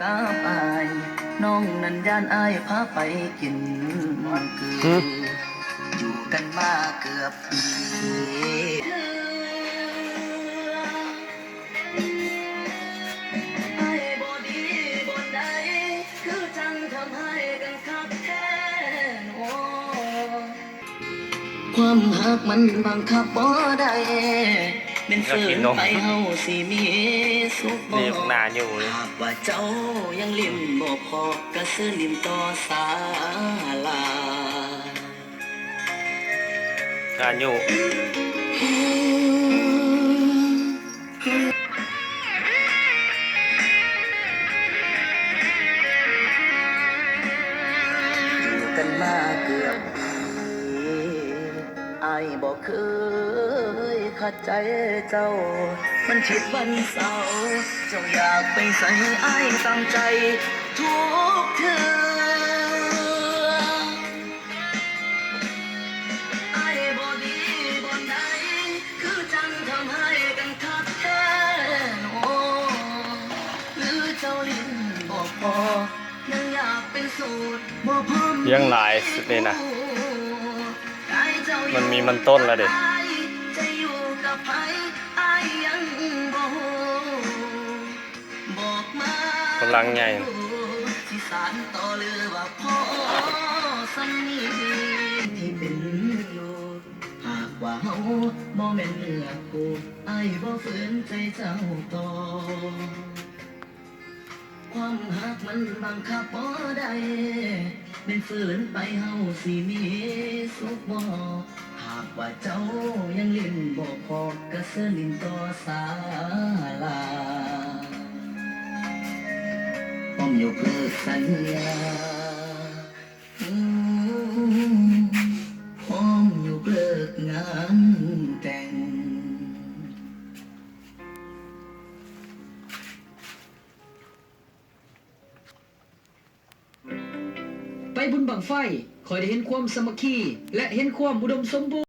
กับอายน้องนั้นย่านอายพาไปกินคืออยู่กันมาเกือบปีอายบ่ดีบ่ใดคือจังทำให้กันคักแท้โอ้ความหักมันบังคับบ่ได้เป็นฝืนไปเฮาสิมีสุขบ่หากว่าเจ้ายังลิ้มบ่พอกระซื้อลิ้มต่อสาลาอยู่กันมาเกือบปีอายบ่เคยขัดใจเจ้ามันผิดวันเสาร์เจ้าอยากไปใส่อายตามใจทุกเทื่ออายบ่ดีบ่ใดคือจังทำให้กันคักแท้โอ้หรือเจ้าลิ้นบ่พอยังอยากเป็นสูตรบ่พร้อม ยังหลายสุดเลยนะมันมันต้นแล้วเด็กกำลังใหญ่ที่เป็นอยู่หากว่าเฮาบ่แม่นเนื้อคู่อ้ายบ่ฝืนใจเจ้าต่อความหักมันบังคับบ่ได้เป็นฝืนไปเฮาสิมีสุขบ่หากว่าเจ้ายังลิ้นบ่พอกระเสือลิ้นต่อสาลาป้อมยกเลิกสัญญาพร้อมยกเลิกงานแต่งไปบุญบังไฟคอยได้เห็นความสามัคคีและเห็นความอุดมสมบูรณ์